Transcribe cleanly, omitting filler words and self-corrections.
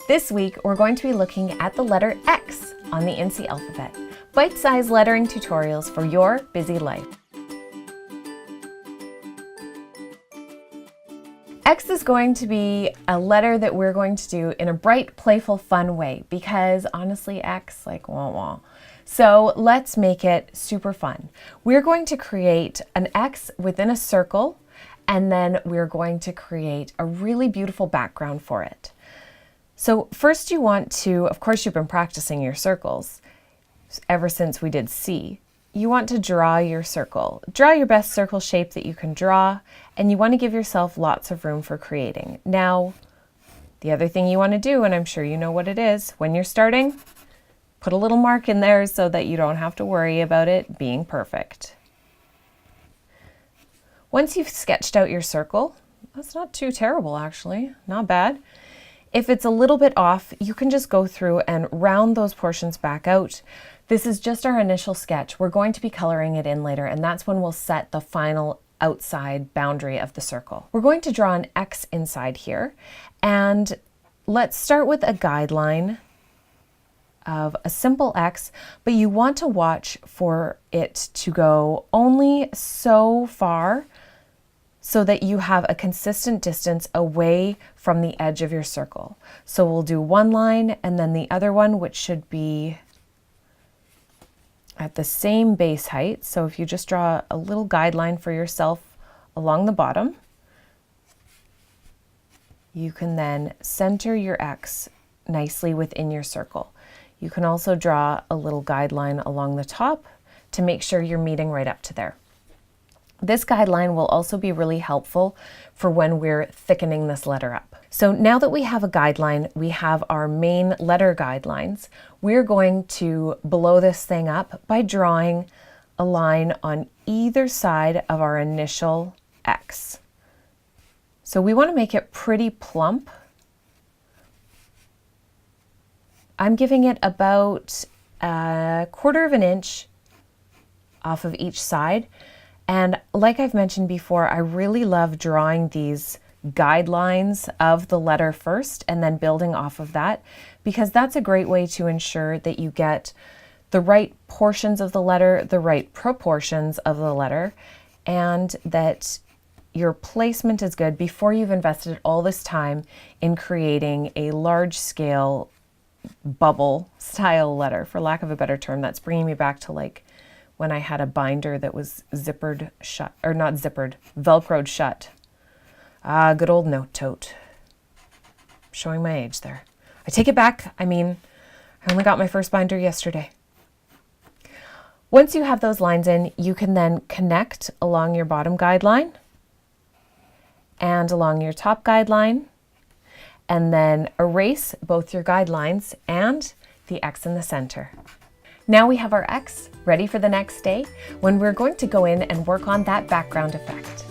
This week, we're going to be looking at the letter X on the Incy alphabet. Bite-sized lettering tutorials for your busy life. X is going to be a letter that we're going to do in a bright, playful, fun way because honestly, X, like wah wah. So let's make it super fun. We're going to create an X within a circle, and then we're going to create a really beautiful background for it. So first you want to, of course you've been practicing your circles ever since we did C. You want to draw your circle. Draw your best circle shape that you can draw, and you want to give yourself lots of room for creating. Now, the other thing you want to do, and I'm sure you know what it is, when you're starting, put a little mark in there so that you don't have to worry about it being perfect. Once you've sketched out your circle, that's not too terrible actually, not bad. If it's a little bit off, you can just go through and round those portions back out. This is just our initial sketch. We're going to be coloring it in later, and that's when we'll set the final outside boundary of the circle. We're going to draw an X inside here, and let's start with a guideline of a simple X, but you want to watch for it to go only so far so that you have a consistent distance away from the edge of your circle. So we'll do one line and then the other one, which should be at the same base height. So if you just draw a little guideline for yourself along the bottom, you can then center your X nicely within your circle. You can also draw a little guideline along the top to make sure you're meeting right up to there. This guideline will also be really helpful for when we're thickening this letter up. So now that we have a guideline, we have our main letter guidelines. We're going to blow this thing up by drawing a line on either side of our initial X. So we want to make it pretty plump. I'm giving it about 1/4 of an inch off of each side. And like I've mentioned before, I really love drawing these guidelines of the letter first and then building off of that, because that's a great way to ensure that you get the right portions of the letter, the right proportions of the letter, and that your placement is good before you've invested all this time in creating a large scale bubble style letter, for lack of a better term. That's bringing me back to like when I had a binder that was zippered shut, or not zippered, Velcroed shut. Ah, good old note tote. Showing my age there. I take it back. I mean, I only got my first binder yesterday. Once you have those lines in, you can then connect along your bottom guideline and along your top guideline, and then erase both your guidelines and the X in the center. Now we have our X ready for the next day when we're going to go in and work on that background effect.